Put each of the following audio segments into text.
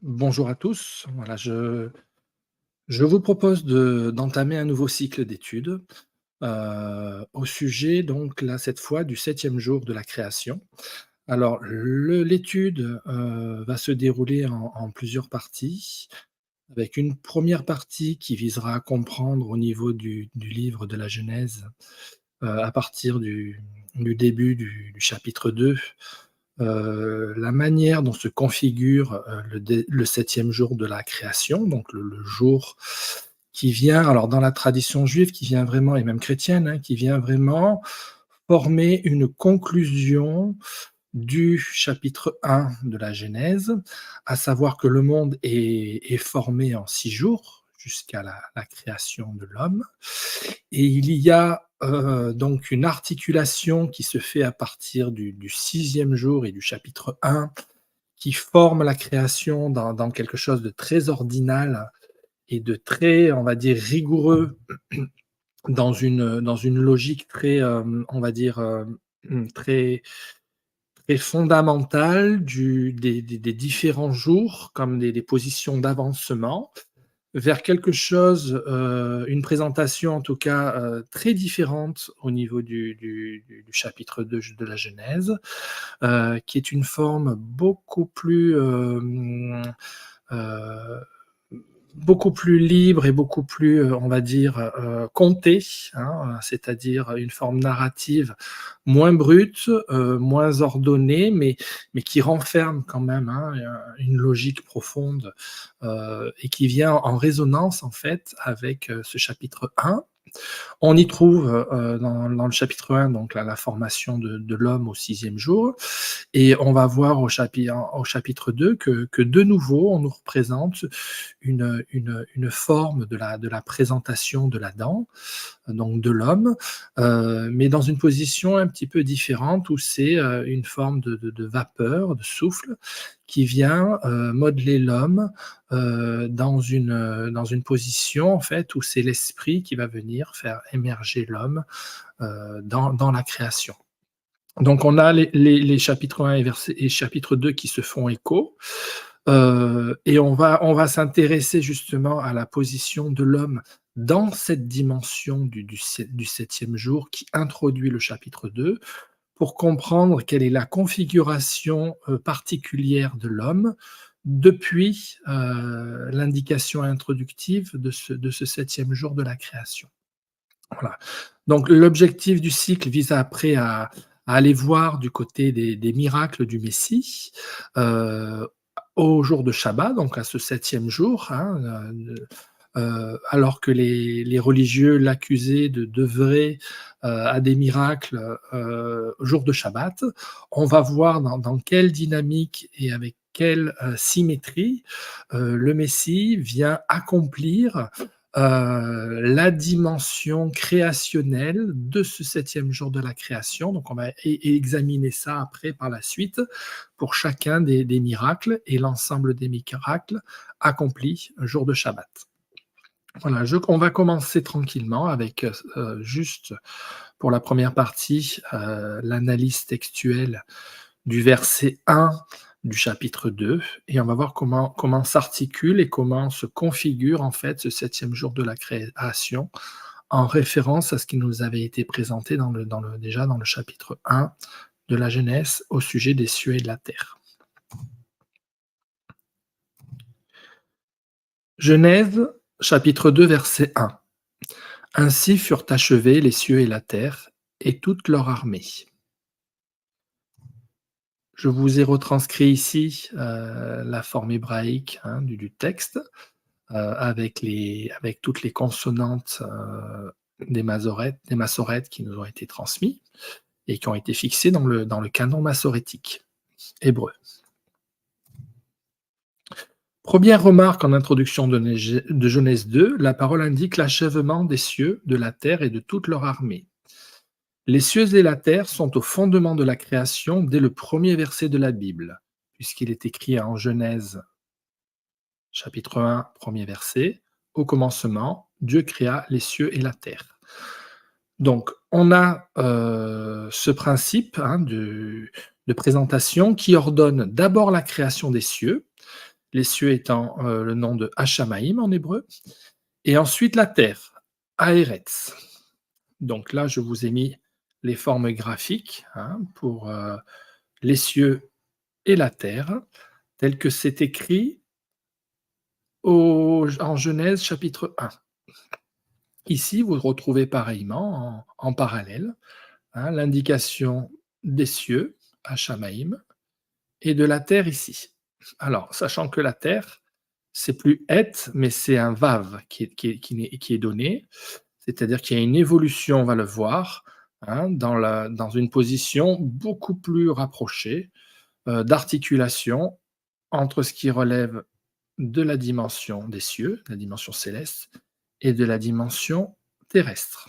Bonjour à tous. Voilà, je vous propose d'entamer un nouveau cycle d'études, au sujet donc là, cette fois, du septième jour de la création. Alors l'étude, va se dérouler en plusieurs parties, avec une première partie qui visera à comprendre au niveau du livre de la Genèse, à partir du début du chapitre 2. La manière dont se configure, le 7e jour de la création, donc le jour qui vient, alors dans la tradition juive, qui vient vraiment, et même chrétienne, hein, qui vient vraiment former une conclusion du chapitre 1 de la Genèse, à savoir que le monde est formé en 6 jours jusqu'à la création de l'homme, et il y a, donc une articulation qui se fait à partir du 6e jour et du chapitre 1, qui forme la création dans quelque chose de très ordinal et de très, on va dire, rigoureux, dans une logique très, on va dire, très très fondamentale des différents jours, comme des positions d'avancement vers quelque chose, une présentation en tout cas, très différente au niveau du chapitre 2 de la Genèse, qui est une forme heu, beaucoup plus libre et beaucoup plus, on va dire, contée, hein, c'est-à-dire une forme narrative moins brute, moins ordonnée, mais qui renferme quand même, hein, une logique profonde, et qui vient en résonance en fait avec, ce chapitre 1. On y trouve, dans le chapitre 1 donc la formation de l'homme au 6e jour, et on va voir au chapitre 2 que de nouveau on nous représente une forme de la présentation de l'Adam, donc de l'homme, mais dans une position un petit peu différente où c'est, une forme de vapeur, de souffle qui vient, modeler l'homme, dans une position en fait où c'est l'esprit qui va venir faire émerger l'homme, dans la création. Donc on a les chapitres 1 et chapitre 2 qui se font écho, et on va s'intéresser justement à la position de l'homme dans cette dimension du 7e jour qui introduit le chapitre 2, pour comprendre quelle est la configuration, particulière de l'homme depuis, l'indication introductive de ce 7e jour de la création. Voilà. Donc l'objectif du cycle vise après à aller voir du côté des miracles du Messie, heu, au jour de Shabbat, donc à ce 7e jour, hein, alors que les religieux l'accusaient d'œuvrer, à des miracles, au jour de Shabbat. On va voir dans quelle dynamique et avec quelle, symétrie, le Messie vient accomplir, la dimension créationnelle de ce 7e jour de la création. Donc on va examiner ça après par la suite pour chacun des miracles et l'ensemble des miracles accomplis jour de Shabbat. Voilà, on va commencer tranquillement avec, juste pour la première partie, l'analyse textuelle du verset 1 du chapitre 2, et on va voir comment s'articule et comment se configure en fait ce 7e jour de la création, en référence à ce qui nous avait été présenté déjà dans le chapitre 1 de la Genèse au sujet des cieux et de la terre. Genèse chapitre 2 verset 1. Ainsi furent achevés les cieux et la terre et toute leur armée. Je vous ai retranscrit ici, la forme hébraïque, hein, du texte, avec toutes les consonantes, des massorètes qui nous ont été transmis et qui ont été fixées dans le canon massorétique hébreu. Première remarque en introduction de Genèse 2, la parole indique l'achèvement des cieux, de la terre et de toute leur armée. Les cieux et la terre sont au fondement de la création dès le premier verset de la Bible, puisqu'il est écrit en Genèse chapitre 1, premier verset, au commencement, Dieu créa les cieux et la terre. Donc, on a ce principe, hein, de présentation qui ordonne d'abord la création des cieux, les cieux étant le nom de Hachamaïm en hébreu, et ensuite la terre, Aeretz. Donc là, je vous ai mis les formes graphiques hein, pour les cieux et la terre, tel que c'est écrit en Genèse chapitre 1. Ici, vous retrouvez pareillement, en parallèle, hein, l'indication des cieux, Hachamaïm, et de la terre ici. Alors, sachant que la terre, c'est plus et, mais c'est un vav qui est donné, c'est-à-dire qu'il y a une évolution, on va le voir, hein, dans une position beaucoup plus rapprochée d'articulation entre ce qui relève de la dimension des cieux, la dimension céleste, et de la dimension terrestre.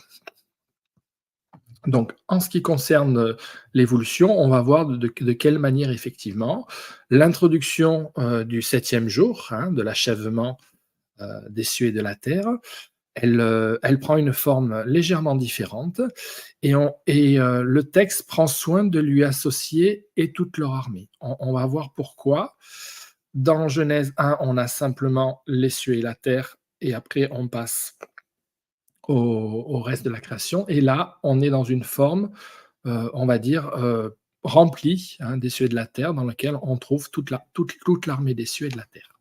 Donc, en ce qui concerne l'évolution, on va voir de quelle manière, effectivement, l'introduction du 7e jour, hein, de l'achèvement des cieux et de la terre, elle prend une forme légèrement différente et le texte prend soin de lui associer et toute leur armée. On va voir pourquoi. Dans Genèse 1, on a simplement les cieux et la terre et après on passe au reste de la création. Et là, on est dans une forme, on va dire, remplie hein, des cieux et de la terre, dans laquelle on trouve toute l'armée des cieux et de la terre.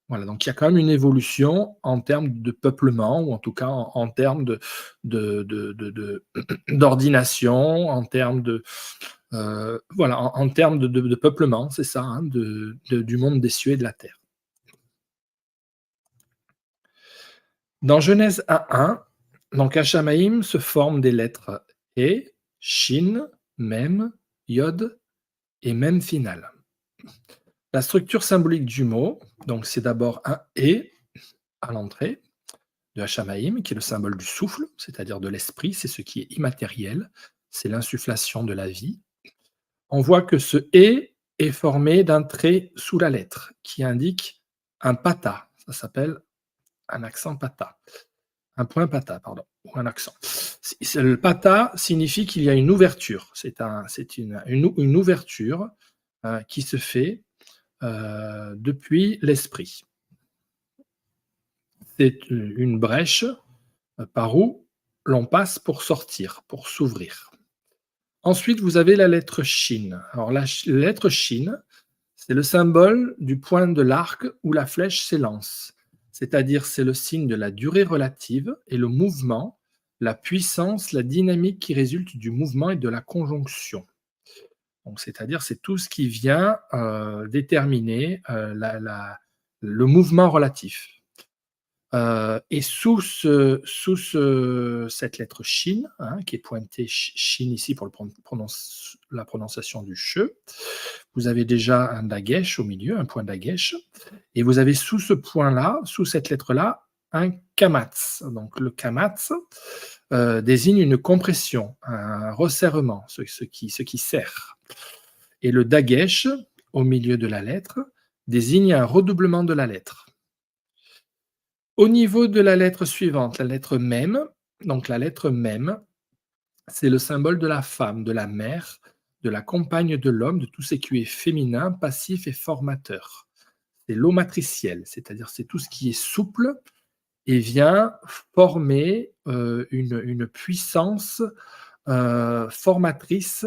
Voilà, donc il y a quand même une évolution en termes de peuplement, ou en tout cas en termes d'ordination, en termes voilà, en termes de peuplement, c'est ça, hein, du monde des cieux et de la terre. Dans Genèse 1.1, donc Hachamaïm se forme des lettres E, Shin, Mem, Yod et Mem finale. La structure symbolique du mot, donc c'est d'abord un E à l'entrée de Hachamaïm, qui est le symbole du souffle, c'est-à-dire de l'esprit, c'est ce qui est immatériel, c'est l'insufflation de la vie. On voit que ce E est formé d'un trait sous la lettre qui indique un pata, ça s'appelle un accent pata. Un point pata, pardon, ou un accent. Le pata signifie qu'il y a une ouverture. C'est une ouverture qui se fait depuis l'esprit. C'est une brèche par où l'on passe pour sortir, pour s'ouvrir. Ensuite, vous avez la lettre Shin. Alors, la lettre Shin, c'est le symbole du point de l'arc où la flèche s'élance. C'est-à-dire, c'est le signe de la durée relative et le mouvement, la puissance, la dynamique qui résulte du mouvement et de la conjonction. Donc, c'est-à-dire, c'est tout ce qui vient déterminer le mouvement relatif. Et sous cette lettre Shin, hein, qui est pointée Shin ici pour la prononciation du che, vous avez déjà un dagesh au milieu, un point dagesh, et vous avez sous ce point-là, sous cette lettre-là, un kamatz. Donc le kamatz désigne une compression, un resserrement, ce qui serre. Et le dagesh, au milieu de la lettre, désigne un redoublement de la lettre. Au niveau de la lettre suivante, la lettre Mem, donc la lettre Mem, c'est le symbole de la femme, de la mère, de la compagne de l'homme, de tout ce qui est féminin, passif et formateur. C'est l'eau matricielle, c'est-à-dire c'est tout ce qui est souple et vient former une puissance formatrice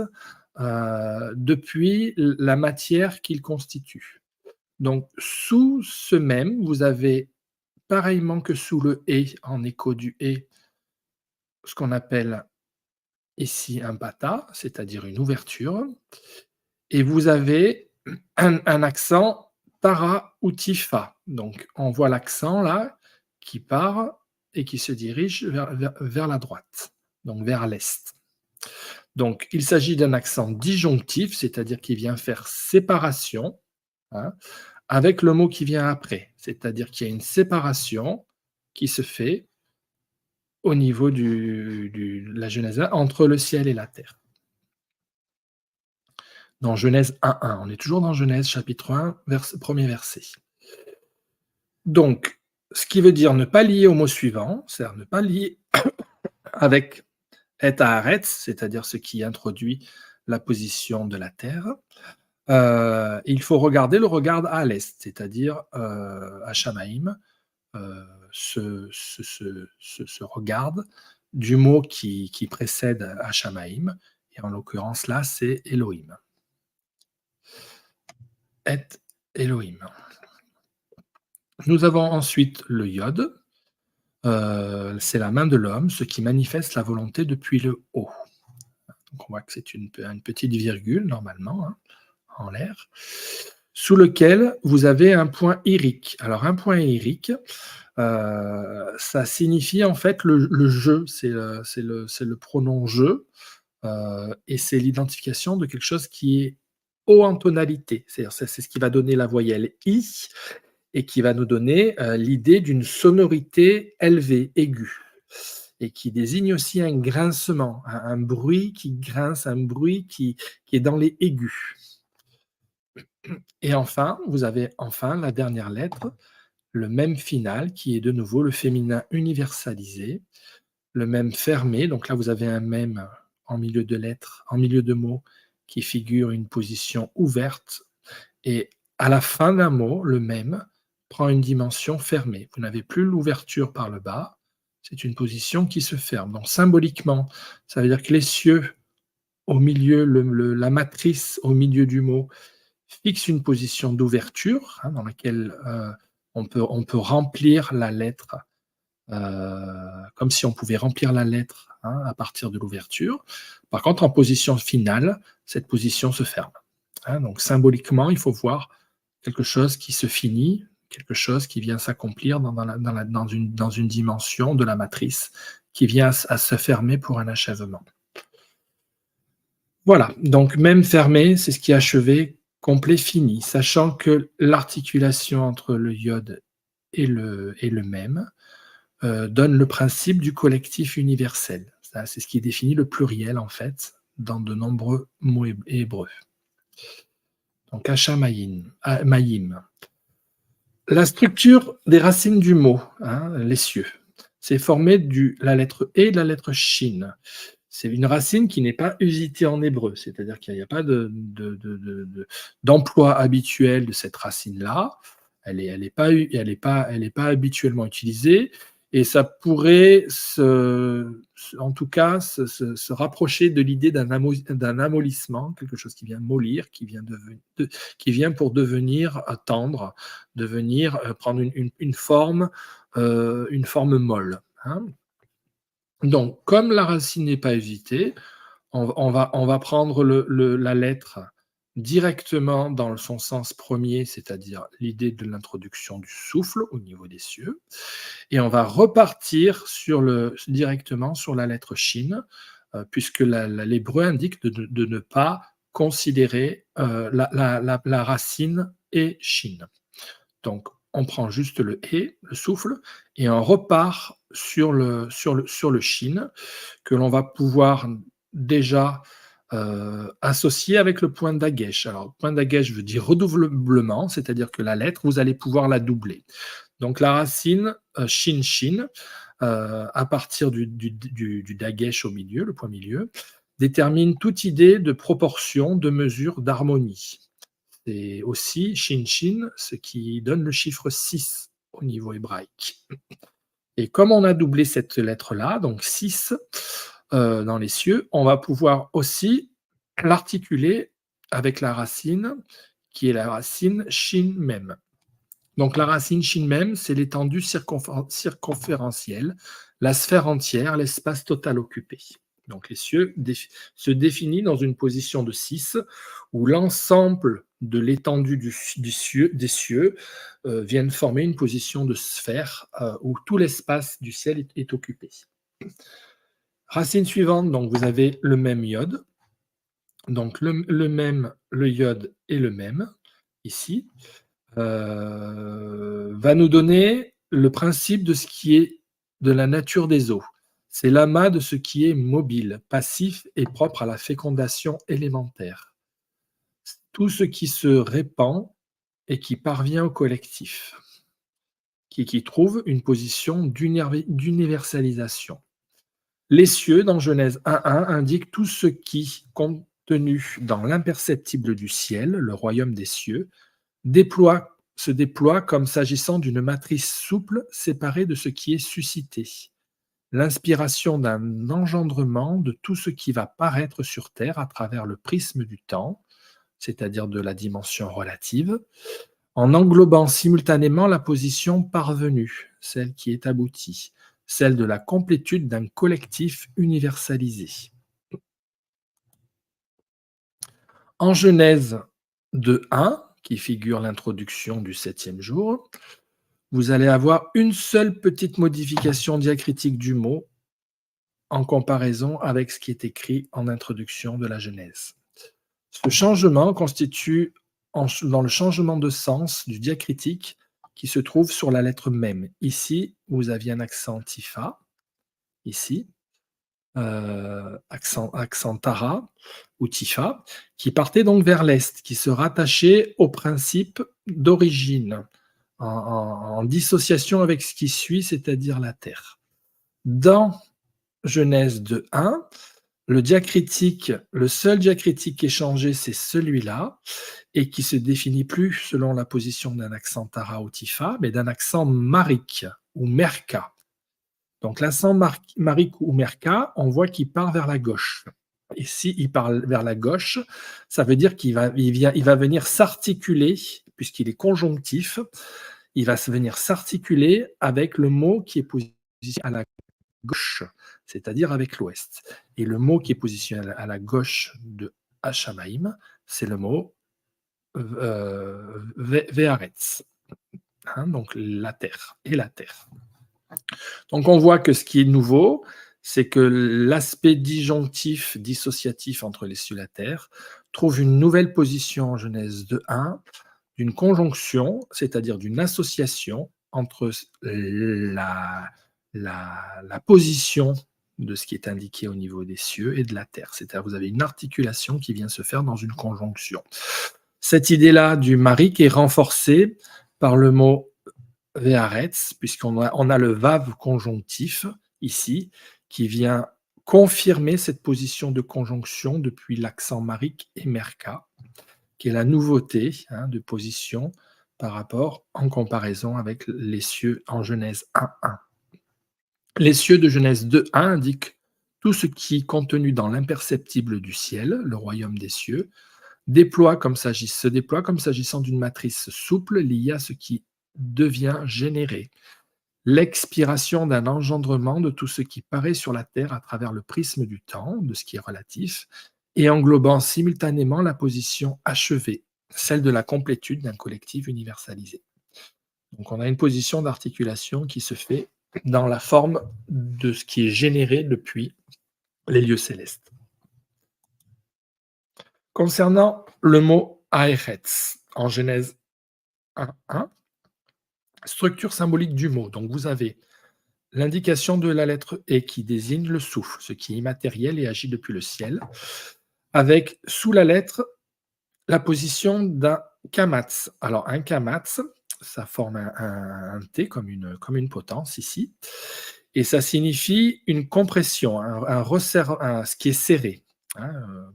depuis la matière qu'il constitue. Donc sous ce Mem, vous avez pareillement que sous le et, en écho du et, ce qu'on appelle ici un pata, c'est-à-dire une ouverture, et vous avez un accent para ou tifa. Donc on voit l'accent là qui part et qui se dirige vers la droite, donc vers l'est. Donc il s'agit d'un accent disjonctif, c'est-à-dire qui vient faire séparation, hein, avec le mot qui vient après, c'est-à-dire qu'il y a une séparation qui se fait au niveau de la Genèse 1 entre le ciel et la terre. Dans Genèse 1.1, on est toujours dans Genèse chapitre 1, premier verset. Donc, ce qui veut dire ne pas lier au mot suivant, c'est-à-dire ne pas lier avec et haaretz, c'est-à-dire ce qui introduit la position de la terre, Il faut regarder le regard à l'est, c'est-à-dire, à Shamaïm, se regarde du mot qui précède à Shamaïm, et en l'occurrence là, c'est Elohim. Et Elohim. Nous avons ensuite le Yod, c'est la main de l'homme, ce qui manifeste la volonté depuis le haut. Donc on voit que c'est une petite virgule normalement, hein, en l'air, sous lequel vous avez un point irique. Alors un point irique, ça signifie en fait le je, c'est le pronom je, et c'est l'identification de quelque chose qui est haut en tonalité. C'est-à-dire c'est ce qui va donner la voyelle i et qui va nous donner l'idée d'une sonorité élevée, aiguë, et qui désigne aussi un grincement, un bruit qui grince, un bruit qui est dans les aigus. Et enfin, vous avez enfin la dernière lettre, le même final, qui est de nouveau le féminin universalisé, le même fermé. Donc là, vous avez un même en milieu de lettres, en milieu de mots, qui figure une position ouverte. Et à la fin d'un mot, le même prend une dimension fermée. Vous n'avez plus l'ouverture par le bas, c'est une position qui se ferme. Donc symboliquement, ça veut dire que les cieux, au milieu, la matrice au milieu du mot, fixe une position d'ouverture, hein, dans laquelle on peut remplir la lettre, comme si on pouvait remplir la lettre, hein, à partir de l'ouverture. Par contre, en position finale, cette position se ferme. Hein, donc symboliquement, il faut voir quelque chose qui se finit, quelque chose qui vient s'accomplir dans une dimension de la matrice, qui vient à se fermer pour un achèvement. Voilà, donc même fermé, c'est ce qui est achevé, complet, fini, sachant que l'articulation entre le yod et le même donne le principe du collectif universel. Ça, c'est ce qui définit le pluriel, en fait, dans de nombreux mots hébreux. Donc, Mayim. La structure des racines du mot, hein, les cieux, c'est formé de la lettre E et de la lettre Shin. C'est une racine qui n'est pas usitée en hébreu, c'est-à-dire qu'il n'y a pas d'emploi habituel de cette racine-là. Elle n'est pas habituellement utilisée, et ça pourrait en tout cas se rapprocher de l'idée d'un amollissement, quelque chose qui vient mollir, qui vient pour devenir tendre, devenir prendre une forme molle. Hein. Donc, comme la racine n'est pas usitée, on va prendre la lettre directement dans son sens premier, c'est-à-dire l'idée de l'introduction du souffle au niveau des cieux, et on va repartir directement sur la lettre Shin, puisque l'hébreu indique de ne pas considérer la racine et Shin. Donc, on prend juste le souffle, et on repart sur le Shin, que l'on va pouvoir déjà associer avec le point dagesh. Alors, point dagesh veut dire redoublement, c'est-à-dire que la lettre, vous allez pouvoir la doubler. Donc, la racine shin, à partir du dagesh au milieu, le point milieu, détermine toute idée de proportion, de mesure, d'harmonie. C'est aussi shin, ce qui donne le chiffre 6 au niveau hébraïque. Et comme on a doublé cette lettre-là, donc 6 dans les cieux, on va pouvoir aussi l'articuler avec la racine, qui est la racine shin mem. Donc la racine shin mem, c'est l'étendue circonférentielle, la sphère entière, l'espace total occupé. Donc les cieux se définit dans une position de 6, où l'ensemble de l'étendue des cieux viennent former une position de sphère où tout l'espace du ciel est occupé. Racine suivante, donc vous avez le même yod. Donc le même, le yod et le même, ici, va nous donner le principe de ce qui est de la nature des eaux. C'est l'amas de ce qui est mobile, passif et propre à la fécondation élémentaire. Tout ce qui se répand et qui parvient au collectif, qui trouve une position d'universalisation. Les cieux, dans Genèse 1.1, indiquent tout ce qui, compte contenu dans l'imperceptible du ciel, le royaume des cieux, se déploie comme s'agissant d'une matrice souple séparée de ce qui est suscité. L'inspiration d'un engendrement de tout ce qui va paraître sur Terre à travers le prisme du temps, c'est-à-dire de la dimension relative, en englobant simultanément la position parvenue, celle qui est aboutie, celle de la complétude d'un collectif universalisé. En Genèse 2.1, qui figure l'introduction du 7e jour, vous allez avoir une seule petite modification diacritique du mot en comparaison avec ce qui est écrit en introduction de la Genèse. Ce changement constitue dans le changement de sens du diacritique qui se trouve sur la lettre même. Ici, vous aviez un accent tifa, ici, accent tara ou tifa, qui partait donc vers l'est, qui se rattachait au principe d'origine, en dissociation avec ce qui suit, c'est-à-dire la terre. Dans Genèse 2.1, le seul diacritique qui est changé, c'est celui-là, et qui se définit plus selon la position d'un accent tara ou tifa, mais d'un accent marik ou merka. Donc l'accent marik ou merka, on voit qu'il part vers la gauche. Et s'il part vers la gauche, ça veut dire qu'il va venir s'articuler, puisqu'il est conjonctif, il va venir s'articuler avec le mot qui est positionné à la gauche, c'est-à-dire avec l'ouest. Et le mot qui est positionné à la gauche de Hachamaïm, c'est le mot Ve'aretz, donc la terre et la terre. Donc on voit que ce qui est nouveau, c'est que l'aspect disjonctif, dissociatif entre les cieux et la terre, trouve une nouvelle position en Genèse 2.1, d'une conjonction, c'est-à-dire d'une association entre la position de ce qui est indiqué au niveau des cieux et de la terre. C'est-à-dire vous avez une articulation qui vient se faire dans une conjonction. Cette idée-là du marik est renforcée par le mot Ve'aretz, puisqu'on a le vav conjonctif ici, qui vient confirmer cette position de conjonction depuis l'accent marik et merka, qui est la nouveauté de position par rapport, en comparaison avec les cieux en Genèse 1.1. Les cieux de Genèse 2.1 indiquent tout ce qui est contenu dans l'imperceptible du ciel, le royaume des cieux, se déploie comme s'agissant d'une matrice souple liée à ce qui devient généré. L'expiration d'un engendrement de tout ce qui paraît sur la terre à travers le prisme du temps, de ce qui est relatif, et englobant simultanément la position achevée, celle de la complétude d'un collectif universalisé. Donc on a une position d'articulation qui se fait dans la forme de ce qui est généré depuis les lieux célestes. Concernant le mot Aeretz, en Genèse 1.1, structure symbolique du mot. Donc vous avez l'indication de la lettre E qui désigne le souffle, ce qui est immatériel et agit depuis le ciel, avec sous la lettre la position d'un kamatz. Alors un kamatz, ça forme un T comme une potence ici, et ça signifie une compression, ce qui est serré,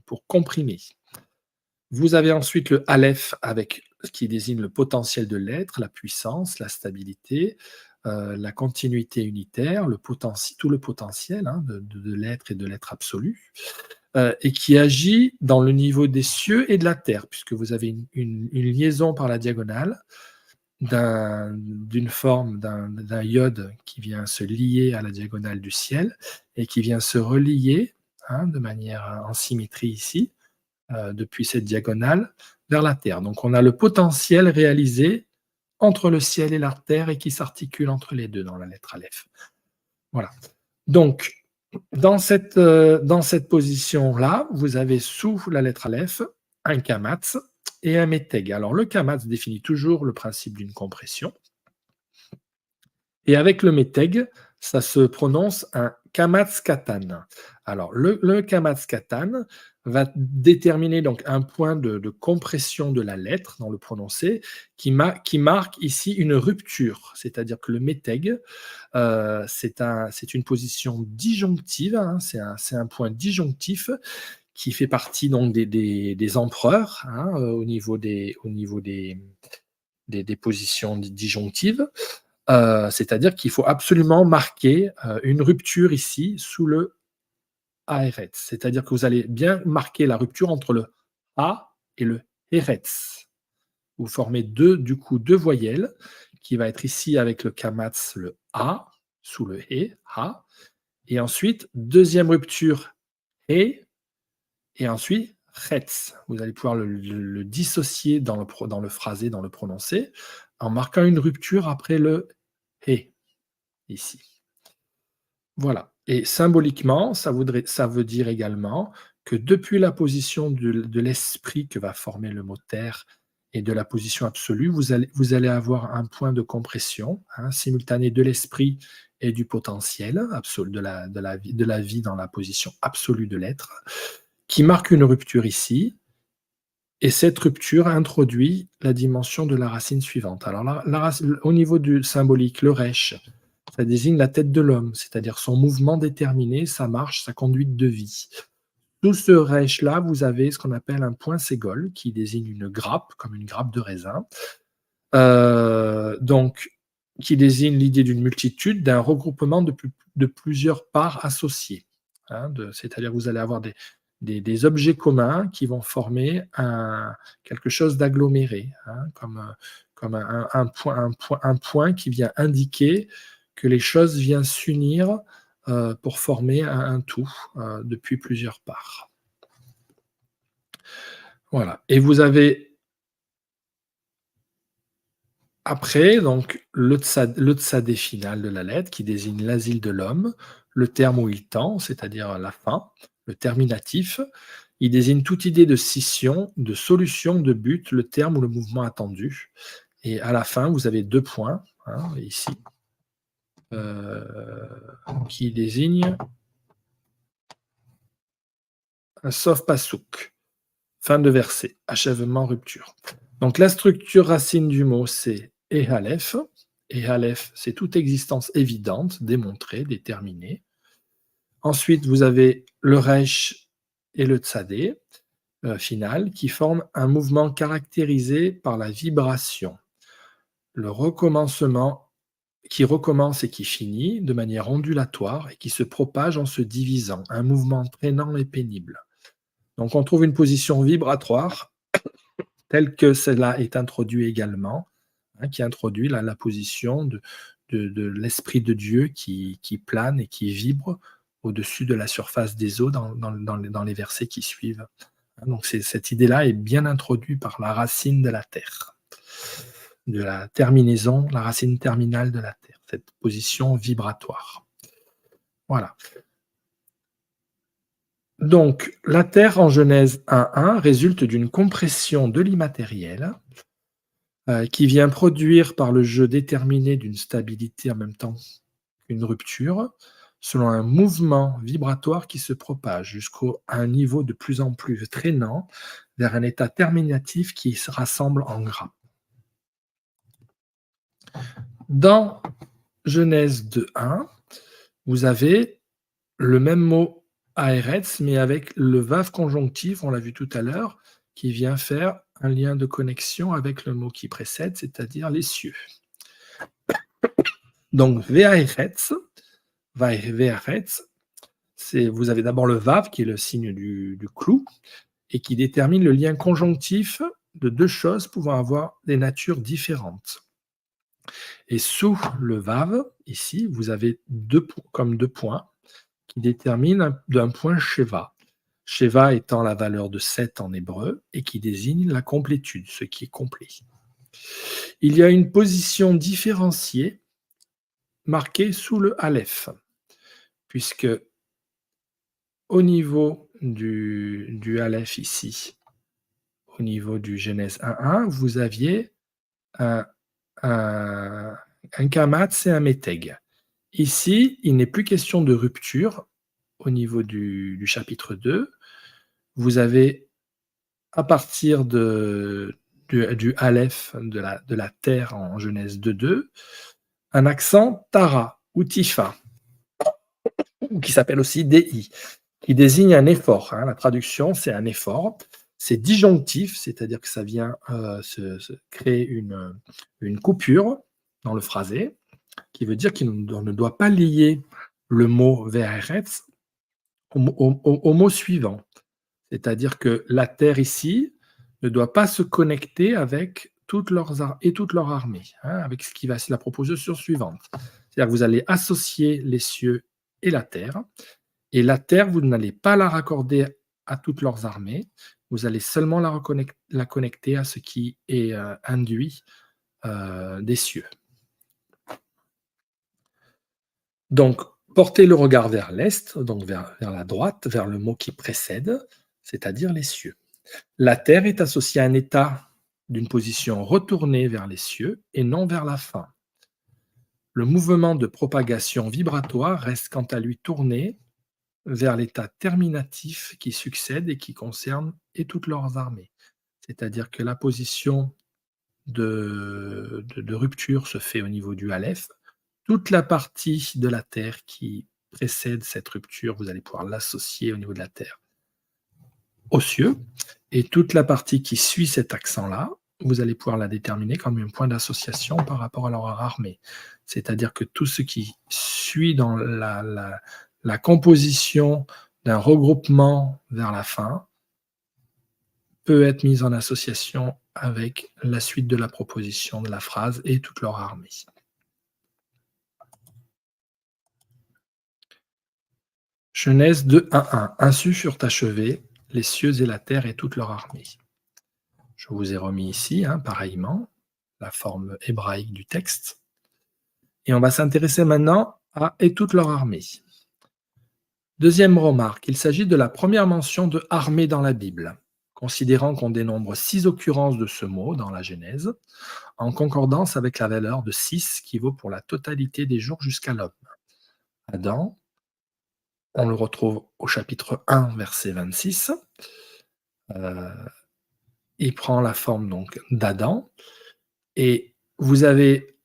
pour comprimer. Vous avez ensuite le Aleph avec ce qui désigne le potentiel de l'être, la puissance, la stabilité, la continuité unitaire, tout le potentiel de l'être et de l'être absolu, et qui agit dans le niveau des cieux et de la terre, puisque vous avez une liaison par la diagonale d'une forme d'un iode qui vient se lier à la diagonale du ciel et qui vient se relier de manière en symétrie ici, depuis cette diagonale vers la terre. Donc on a le potentiel réalisé entre le ciel et la terre et qui s'articule entre les deux dans la lettre Aleph. Voilà. Donc, dans cette position-là, vous avez sous la lettre Aleph un kamatz et un méteg. Alors le kamatz définit toujours le principe d'une compression. Et avec le méteg, ça se prononce un kamatz katan. Alors le kamatz katan va déterminer donc un point de compression de la lettre dans le prononcé qui marque ici une rupture, c'est-à-dire que le méteg, c'est une position disjonctive, c'est un point disjonctif qui fait partie donc des empereurs, hein, au niveau des positions disjonctives. C'est-à-dire qu'il faut absolument marquer une rupture ici sous le Aéretz. C'est-à-dire que vous allez bien marquer la rupture entre le A et le Eretz. Vous formez du coup, deux voyelles, qui va être ici avec le kamatz, le A, sous le E, A. Et ensuite, deuxième rupture, E, et ensuite, Retz. Vous allez pouvoir le dissocier dans le phrasé, dans le prononcé, en marquant une rupture après le E, ici. Voilà. Et symboliquement, ça veut dire également que depuis la position de l'esprit que va former le mot terre et de la position absolue, vous allez avoir un point de compression, hein, simultané de l'esprit et du potentiel absolu, de la vie dans la position absolue de l'être, qui marque une rupture ici. Et cette rupture introduit la dimension de la racine suivante. Alors, au niveau du symbolique, le resh, ça désigne la tête de l'homme, c'est-à-dire son mouvement déterminé, sa marche, sa conduite de vie. Sous ce resh-là, vous avez ce qu'on appelle un point ségol, qui désigne une grappe, comme une grappe de raisin, donc qui désigne l'idée d'une multitude, d'un regroupement de plusieurs parts associées. Hein, c'est-à-dire que vous allez avoir des objets communs qui vont former quelque chose d'aggloméré, hein, comme un point qui vient indiquer que les choses viennent s'unir pour former un tout depuis plusieurs parts. Voilà. Et vous avez après donc le tsadé final de la lettre qui désigne l'asile de l'homme, le terme où il tend, c'est-à-dire la fin, le terminatif. Il désigne toute idée de scission, de solution, de but, le terme ou le mouvement attendu. Et à la fin, vous avez deux points, hein, ici, qui désignent un sof pasouk, fin de verset, achèvement, rupture. Donc la structure racine du mot, c'est Ehalef. Ehalef, c'est toute existence évidente, démontrée, déterminée. Ensuite, vous avez le Resh et le Tzadé final, qui forment un mouvement caractérisé par la vibration, le recommencement qui recommence et qui finit de manière ondulatoire et qui se propage en se divisant, un mouvement traînant et pénible. Donc on trouve une position vibratoire telle que cela est introduit également, hein, qui introduit la position de l'Esprit de Dieu qui plane et qui vibre au-dessus de la surface des eaux dans les versets qui suivent. Donc cette idée-là est bien introduite par la racine de la terre, de la terminaison, la racine terminale de la terre, cette position vibratoire. Voilà. Donc la terre en Genèse 1.1 résulte d'une compression de l'immatériel qui vient produire par le jeu déterminé d'une stabilité en même temps qu'une rupture, selon un mouvement vibratoire qui se propage jusqu'à un niveau de plus en plus traînant vers un état terminatif qui se rassemble en grappes. Dans Genèse 2.1, vous avez le même mot Aeretz, mais avec le vav conjonctif, on l'a vu tout à l'heure, qui vient faire un lien de connexion avec le mot qui précède, c'est-à-dire les cieux. Donc, Ve'aeretz, vous avez d'abord le vav, qui est le signe du clou, et qui détermine le lien conjonctif de deux choses pouvant avoir des natures différentes. Et sous le vav, ici, vous avez deux points qui déterminent d'un point sheva. Sheva étant la valeur de 7 en hébreu et qui désigne la complétude, ce qui est complet. Il y a une position différenciée marquée sous le aleph, puisque au niveau du aleph ici, au niveau du Genèse 1.1, vous aviez un kamatz et un méteg. Ici, il n'est plus question de rupture au niveau du chapitre 2. Vous avez, à partir du aleph de la terre en Genèse 2.2, un accent tara ou tifa, qui s'appelle aussi di. qui désigne un effort, hein. La traduction, c'est un effort. C'est disjonctif, c'est-à-dire que ça vient créer une coupure dans le phrasé, qui veut dire qu'on ne doit pas lier le mot Ve'eretz au mot suivant. C'est-à-dire que la terre ici ne doit pas se connecter avec toutes leur armée, hein, avec ce qui va c'est la proposition suivante. C'est-à-dire que vous allez associer les cieux et la terre, vous n'allez pas la raccorder à toutes leurs armées, vous allez seulement la connecter à ce qui est induit des cieux. Donc, portez le regard vers l'est, donc vers la droite, vers le mot qui précède, c'est-à-dire les cieux. La terre est associée à un état d'une position retournée vers les cieux et non vers la fin. Le mouvement de propagation vibratoire reste quant à lui tourné vers l'état terminatif qui succède et qui concerne et toutes leurs armées. C'est-à-dire que la position de rupture se fait au niveau du Aleph. Toute la partie de la Terre qui précède cette rupture, vous allez pouvoir l'associer au niveau de la Terre aux cieux. Et toute la partie qui suit cet accent-là, vous allez pouvoir la déterminer comme un point d'association par rapport à leur armée. C'est-à-dire que tout ce qui suit dans la composition d'un regroupement vers la fin peut être mis en association avec la suite de la proposition de la phrase et toute leur armée. Genèse 2:1:1. Ainsi furent achevés les cieux et la terre et toute leur armée. Je vous ai remis ici, pareillement, la forme hébraïque du texte. Et on va s'intéresser maintenant à « et toute leur armée ». Deuxième remarque, il s'agit de la première mention de « armée » dans la Bible, considérant qu'on dénombre 6 occurrences de ce mot dans la Genèse, en concordance avec la valeur de 6 qui vaut pour la totalité des jours jusqu'à l'homme. Adam, on le retrouve au chapitre 1, verset 26. Il prend la forme donc d'Adam. Et vous avez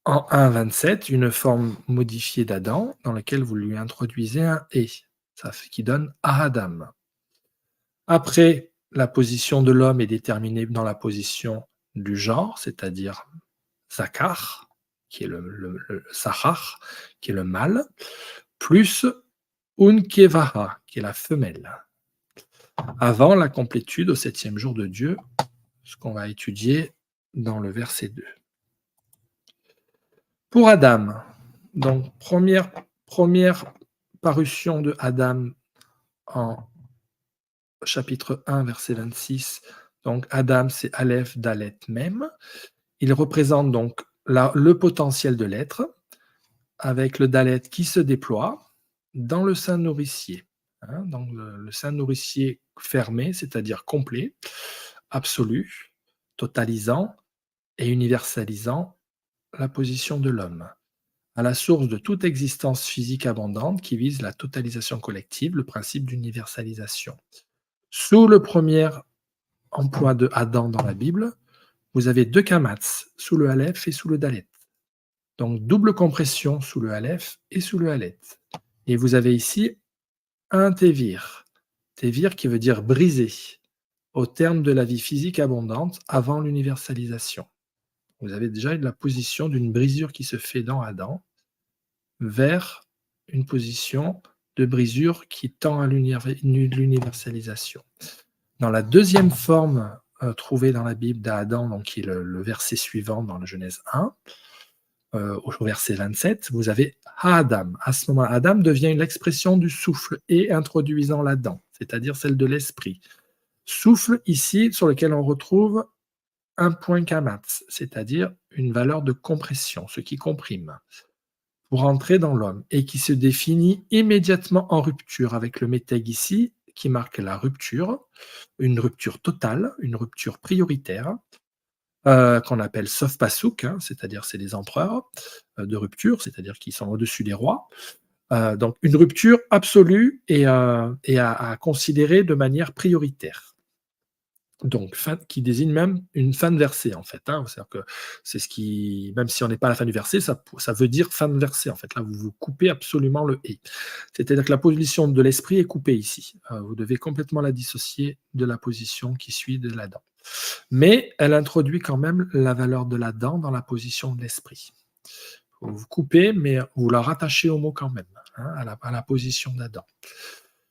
en 1,27 une forme modifiée d'Adam dans laquelle vous lui introduisez un « et », ça fait qui donne « Adam ». Après, la position de l'homme est déterminée dans la position du genre, c'est-à-dire Zakar, qui est le Sahar, qui est le mâle, plus Unkevaha, qui est la femelle. Avant la complétude au 7e jour de Dieu, ce qu'on va étudier dans le verset 2. Pour Adam, donc première parution de Adam en chapitre 1, verset 26. Donc Adam, c'est Aleph, Dalet, Mem. Il représente donc le potentiel de l'être, avec le Dalet qui se déploie dans le sein nourricier. Donc le sein nourricier fermé, c'est-à-dire complet, absolu, totalisant et universalisant la position de l'homme, à la source de toute existence physique abondante qui vise la totalisation collective, le principe d'universalisation. Sous le premier emploi de Adam dans la Bible, vous avez 2 kamats, sous le Aleph et sous le Dalet. Donc double compression sous le Aleph et sous le Dalet. Et vous avez ici un Tevir. Tevir qui veut dire briser, au terme de la vie physique abondante avant l'universalisation. Vous avez déjà la position d'une brisure qui se fait dans Adam vers une position de brisure qui tend à l'universalisation. Dans la deuxième forme trouvée dans la Bible d'Adam, donc qui est le verset suivant dans la Genèse 1, au verset 27, vous avez Adam. À ce moment, Adam devient l'expression du souffle et introduisant la dent, c'est-à-dire celle de l'esprit. Souffle ici sur lequel on retrouve un point kamatz, c'est-à-dire une valeur de compression, ce qui comprime, pour entrer dans l'homme, et qui se définit immédiatement en rupture, avec le méteg ici, qui marque la rupture, une rupture totale, une rupture prioritaire, qu'on appelle sof pasuk, c'est-à-dire c'est les empereurs de rupture, c'est-à-dire qui sont au-dessus des rois. Donc une rupture absolue et à considérer de manière prioritaire. Donc, qui désigne même une fin de verset, en fait, hein. C'est-à-dire que c'est ce qui, même si on n'est pas à la fin du verset, ça veut dire fin de verset, en fait. Là, vous coupez absolument le et. C'est-à-dire que la position de l'esprit est coupée ici. Vous devez complètement la dissocier de la position qui suit de la dent. Mais elle introduit quand même la valeur de la dent dans la position de l'esprit. Vous coupez, mais vous la rattachez au mot quand même, hein, à la position de la dent.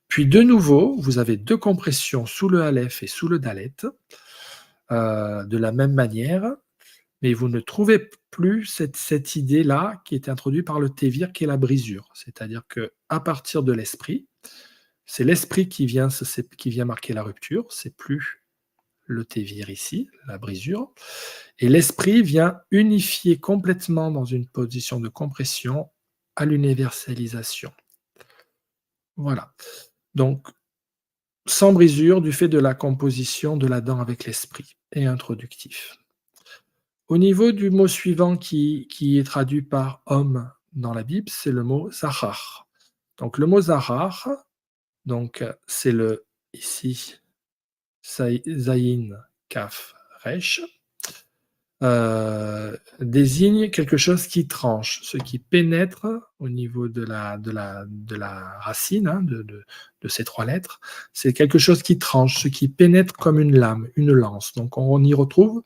Puis de nouveau, vous avez deux compressions sous le Aleph et sous le Dalet, de la même manière, mais vous ne trouvez plus cette idée-là qui est introduite par le Tévir, qui est la brisure. C'est-à-dire qu'à partir de l'esprit, c'est l'esprit qui vient marquer la rupture, c'est plus le Tévir ici, la brisure, et l'esprit vient unifier complètement dans une position de compression à l'universalisation. Voilà. Donc, sans brisure du fait de la composition de la dent avec l'esprit et introductif. Au niveau du mot suivant qui est traduit par homme dans la Bible, c'est le mot Zahar. Donc le mot Zahar, donc c'est le ici Zayin Kaf Resh, désigne quelque chose qui tranche, ce qui pénètre au niveau de la racine, hein, de ces trois lettres. C'est quelque chose qui tranche, ce qui pénètre comme une lame, une lance. Donc on y retrouve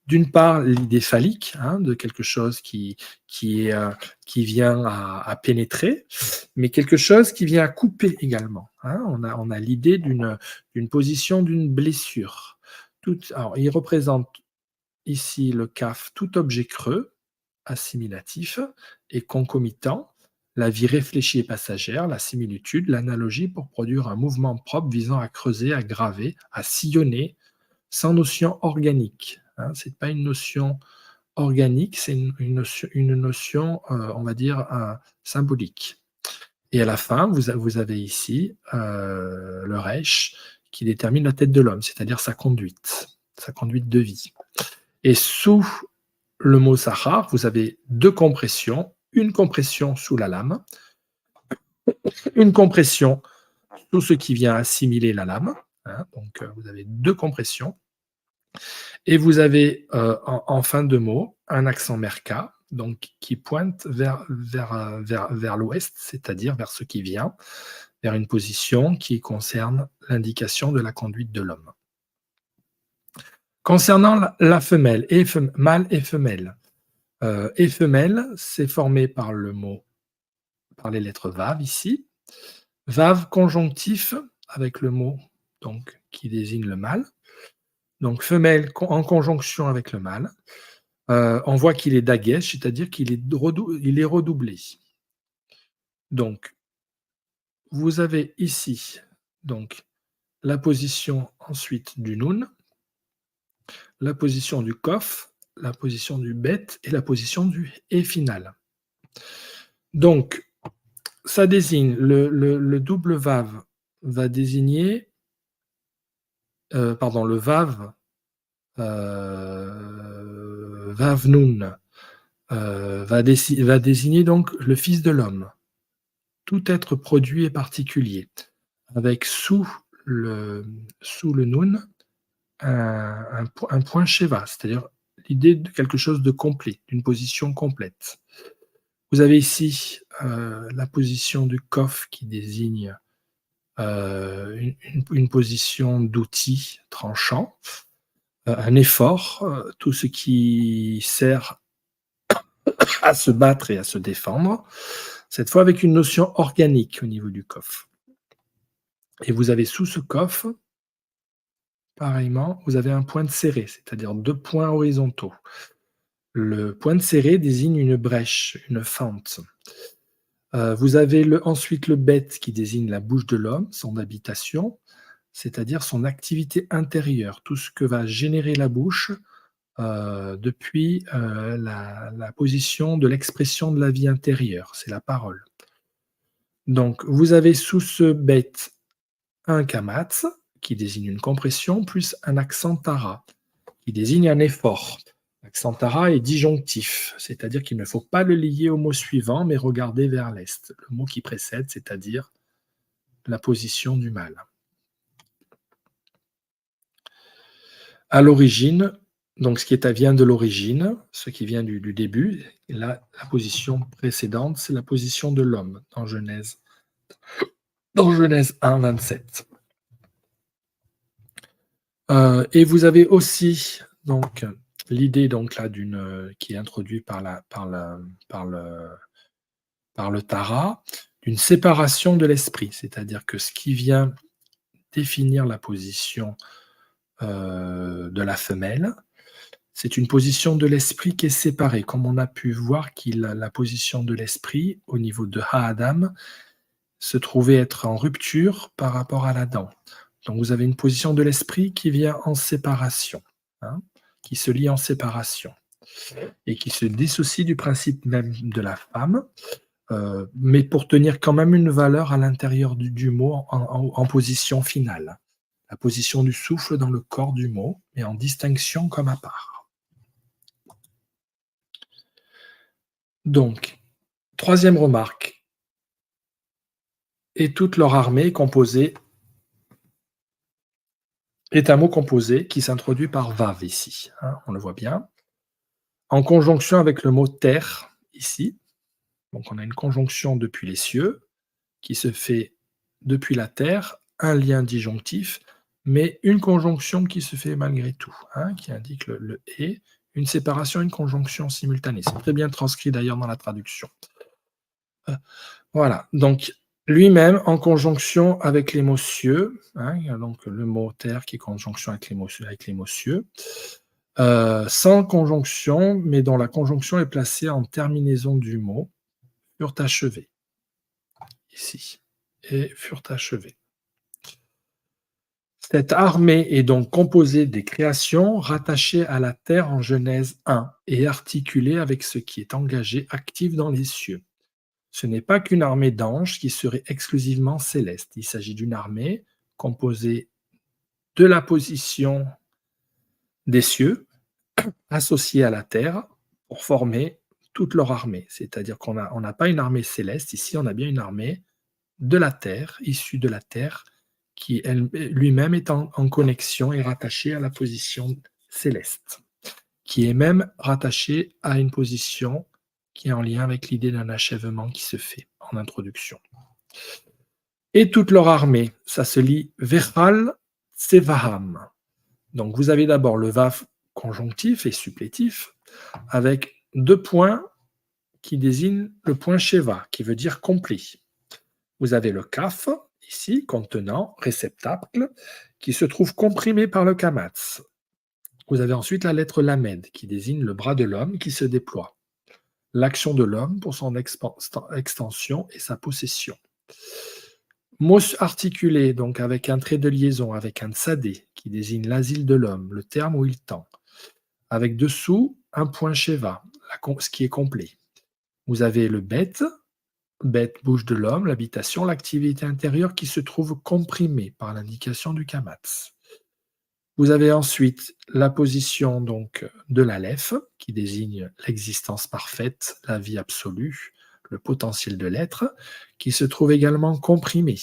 d'une part l'idée phallique, hein, de quelque chose qui vient à pénétrer, mais quelque chose qui vient à couper également, hein. On a l'idée d'une position d'une blessure. Alors, il représente ici le CAF, tout objet creux, assimilatif et concomitant, la vie réfléchie et passagère, la similitude, l'analogie pour produire un mouvement propre visant à creuser, à graver, à sillonner, sans notion organique, hein. Ce n'est pas une notion organique, c'est une notion, on va dire, symbolique. Et à la fin, vous avez ici le Reich qui détermine la tête de l'homme, c'est-à-dire sa conduite de vie. Et sous le mot Sahar, vous avez deux compressions, une compression sous la lame, une compression sous ce qui vient assimiler la lame, hein. Donc vous avez deux compressions. Et vous avez en fin de mot un accent merka, donc qui pointe vers l'ouest, c'est-à-dire vers ce qui vient, vers une position qui concerne l'indication de la conduite de l'homme. Concernant la femelle, mâle et femelle, c'est formé par par les lettres Vav ici. Vav conjonctif avec le mot donc, qui désigne le mâle. Donc femelle en conjonction avec le mâle. On voit qu'il est dagesh, c'est-à-dire qu'il est redoublé. Donc, vous avez ici donc, la position ensuite du nun, la position du kof, la position du bet et la position du et final. Donc, ça désigne, le double vav va désigner, le vav, vav nun, va désigner donc le fils de l'homme, tout être produit et particulier, avec sous le nun un point sheva, c'est-à-dire l'idée de quelque chose de complet, d'une position complète. Vous avez ici la position du kof qui désigne une position d'outil tranchant, un effort, tout ce qui sert à se battre et à se défendre, cette fois avec une notion organique au niveau du kof. Et vous avez sous ce kof, pareillement, vous avez un point de serré, c'est-à-dire deux points horizontaux. Le point de serré désigne une brèche, une fente. Vous avez ensuite le bet qui désigne la bouche de l'homme, son habitation, c'est-à-dire son activité intérieure, tout ce que va générer la bouche depuis la position de l'expression de la vie intérieure, c'est la parole. Donc, vous avez sous ce bet un kamatz, qui désigne une compression, plus un accent tara, qui désigne un effort. L'accent tara est disjonctif, c'est-à-dire qu'il ne faut pas le lier au mot suivant, mais regarder vers l'est, le mot qui précède, c'est-à-dire la position du mâle. À l'origine, donc ce qui vient de l'origine, ce qui vient du début, et là, la position précédente, c'est la position de l'homme dans Genèse 1, 27. Et vous avez aussi donc l'idée donc là qui est introduite par le Tara, d'une séparation de l'esprit. C'est-à-dire que ce qui vient définir la position de la femelle, c'est une position de l'esprit qui est séparée. Comme on a pu voir la position de l'esprit au niveau de Ha'adam se trouvait être en rupture par rapport à l'Adam. Donc vous avez une position de l'esprit qui vient en séparation, hein, qui se lie en séparation et qui se dissocie du principe même de la femme, mais pour tenir quand même une valeur à l'intérieur du mot en position finale. La position du souffle dans le corps du mot, mais en distinction comme à part. Donc, troisième remarque, et toute leur armée composée est un mot composé qui s'introduit par vav ici, hein, on le voit bien, en conjonction avec le mot terre ici. Donc on a une conjonction depuis les cieux qui se fait depuis la terre, un lien disjonctif, mais une conjonction qui se fait malgré tout, hein, qui indique le et, une séparation, une conjonction simultanée. C'est très bien transcrit d'ailleurs dans la traduction. Voilà, donc lui-même en conjonction avec les mots cieux, hein, donc le mot terre qui est conjonction avec les mots cieux, sans conjonction, mais dont la conjonction est placée en terminaison du mot, furent achevés, ici, et furent achevés. Cette armée est donc composée des créations rattachées à la terre en Genèse 1 et articulée avec ce qui est engagé actif dans les cieux. Ce n'est pas qu'une armée d'anges qui serait exclusivement céleste. Il s'agit d'une armée composée de la position des cieux associée à la terre pour former toute leur armée. C'est-à-dire qu'on n'a pas une armée céleste, ici on a bien une armée de la terre, issue de la terre, qui lui-même est en connexion et rattaché à la position céleste, qui est même rattaché à une position qui est en lien avec l'idée d'un achèvement qui se fait en introduction. Et toute leur armée, ça se lit Vechal Tsevaham. Donc vous avez d'abord le Vav conjonctif et supplétif, avec deux points qui désignent le point Sheva, qui veut dire complet. Vous avez le Kaf, ici, contenant, réceptacle, qui se trouve comprimé par le Kamatz. Vous avez ensuite la lettre Lamed, qui désigne le bras de l'homme qui se déploie. L'action de l'homme pour son extension et sa possession. Mot articulé, donc avec un trait de liaison, avec un tsadé, qui désigne l'asile de l'homme, le terme où il tend. Avec dessous, un point Sheva, ce qui est complet. Vous avez le Bet, bouche de l'homme, l'habitation, l'activité intérieure qui se trouve comprimée par l'indication du Kamatz. Vous avez ensuite la position donc de l'Aleph, qui désigne l'existence parfaite, la vie absolue, le potentiel de l'être, qui se trouve également comprimé.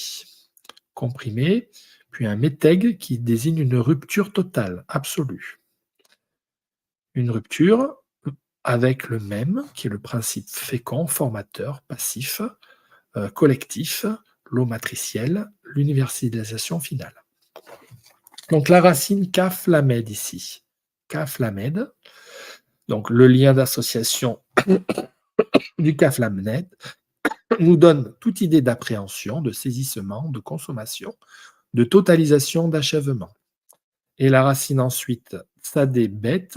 Comprimé, puis un Méteg qui désigne une rupture totale, absolue. Une rupture avec le même, qui est le principe fécond, formateur, passif, collectif, l'eau matricielle, l'universalisation finale. Donc la racine Kaf Lamed ici. Kaf Lamed, donc le lien d'association du Kaf Lamed, nous donne toute idée d'appréhension, de saisissement, de consommation, de totalisation, d'achèvement. Et la racine ensuite Sadé Bet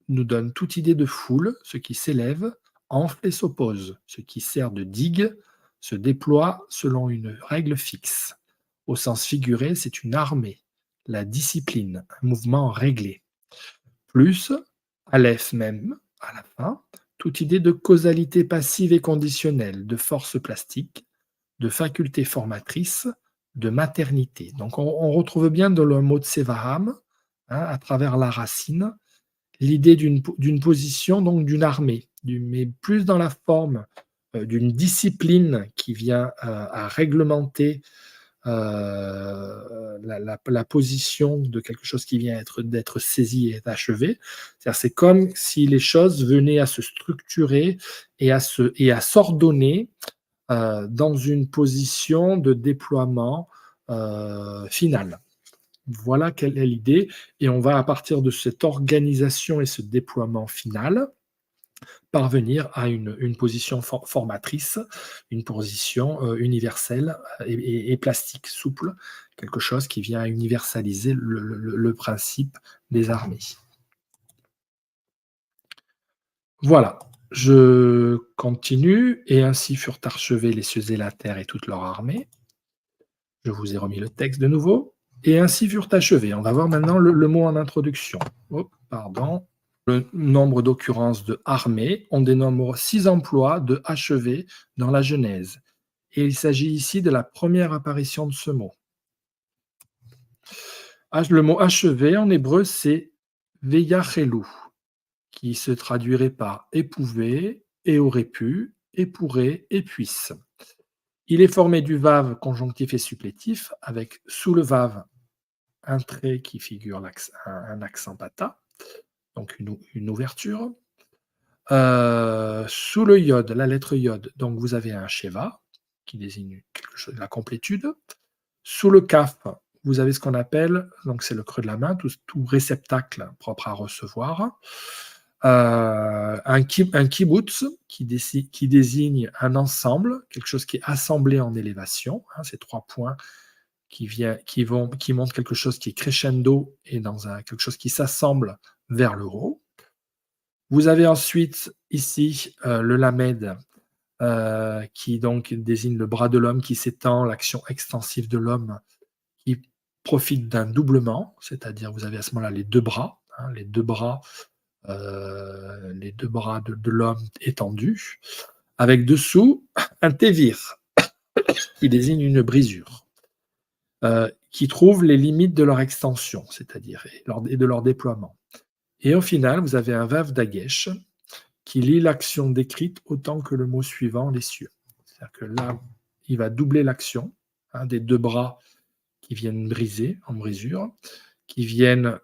nous donne toute idée de foule, ce qui s'élève, enfle et s'oppose, ce qui sert de digue, se déploie selon une règle fixe. Au sens figuré, c'est une armée, la discipline, un mouvement réglé. Plus, Aleph même, à la fin, toute idée de causalité passive et conditionnelle, de force plastique, de faculté formatrice, de maternité. Donc on retrouve bien dans le mot de Sevaham, hein, à travers la racine, l'idée d'une position, donc d'une armée, mais plus dans la forme d'une discipline qui vient à réglementer la position de quelque chose qui vient d'être saisi et achevé. C'est comme si les choses venaient à se structurer et à s'ordonner dans une position de déploiement final. Voilà quelle est l'idée. Et on va, à partir de cette organisation et ce déploiement final, parvenir à une position formatrice, une position universelle et plastique, souple, quelque chose qui vient universaliser le principe des armées. Voilà, je continue. Et ainsi furent achevés les cieux et la terre et toute leur armée. Je vous ai remis le texte de nouveau. Et ainsi furent achevés. On va voir maintenant le mot en introduction. Oh, pardon. Le nombre d'occurrences de armée, on dénomme 6 emplois de achevé dans la Genèse. Et il s'agit ici de la première apparition de ce mot. Le mot achevé en hébreu, c'est veyachelu, qui se traduirait par épouver, et aurait pu, et pourrait, et puisse. Il est formé du vav conjonctif et supplétif, avec sous le vav un trait qui figure un accent pata, donc une ouverture. Sous le yod, la lettre yod, donc vous avez un sheva, qui désigne quelque chose, la complétude. Sous le kaf, vous avez ce qu'on appelle, donc c'est le creux de la main, tout réceptacle propre à recevoir. Un kibbutz qui désigne un ensemble, quelque chose qui est assemblé en élévation, hein, ces 3 points qui montrent quelque chose qui est crescendo et dans quelque chose qui s'assemble vers le haut. Vous avez ensuite ici le lamed qui donc désigne le bras de l'homme qui s'étend, l'action extensive de l'homme qui profite d'un doublement, c'est-à-dire vous avez à ce moment-là les 2 bras, hein, les deux bras de l'homme étendus, avec dessous un tévir qui désigne une brisure, qui trouve les limites de leur extension, c'est-à-dire et de leur déploiement. Et au final, vous avez un vav dagesh qui lie l'action décrite autant que le mot suivant, les cieux. C'est-à-dire que là, il va doubler l'action, hein, des 2 bras qui viennent briser en brisure, qui viennent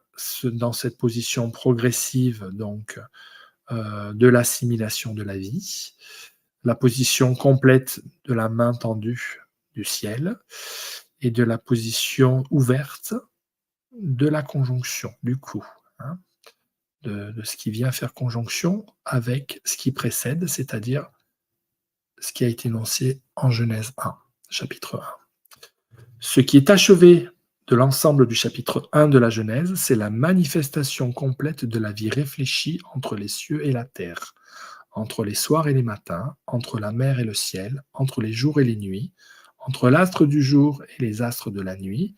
dans cette position progressive donc de l'assimilation de la vie, la position complète de la main tendue du ciel et de la position ouverte de la conjonction, du coup, hein, de ce qui vient faire conjonction avec ce qui précède, c'est-à-dire ce qui a été énoncé en Genèse 1, chapitre 1. Ce qui est achevé de l'ensemble du chapitre 1 de la Genèse, c'est la manifestation complète de la vie réfléchie entre les cieux et la terre, entre les soirs et les matins, entre la mer et le ciel, entre les jours et les nuits, entre l'astre du jour et les astres de la nuit,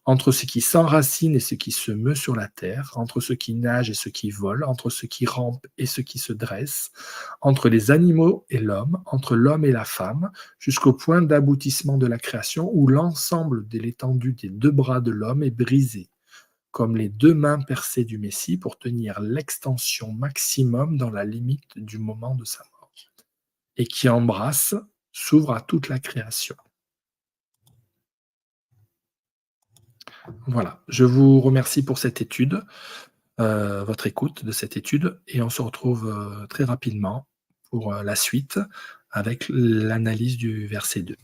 entre ce qui s'enracine et ce qui se meut sur la terre, entre ce qui nage et ce qui vole, entre ce qui rampe et ce qui se dresse, entre les animaux et l'homme, entre l'homme et la femme, jusqu'au point d'aboutissement de la création où l'ensemble de l'étendue des 2 bras de l'homme est brisé, comme les 2 mains percées du Messie pour tenir l'extension maximum dans la limite du moment de sa mort, et qui s'ouvre à toute la création. Voilà, je vous remercie pour cette étude, votre écoute de cette étude, et on se retrouve très rapidement pour la suite avec l'analyse du verset 2.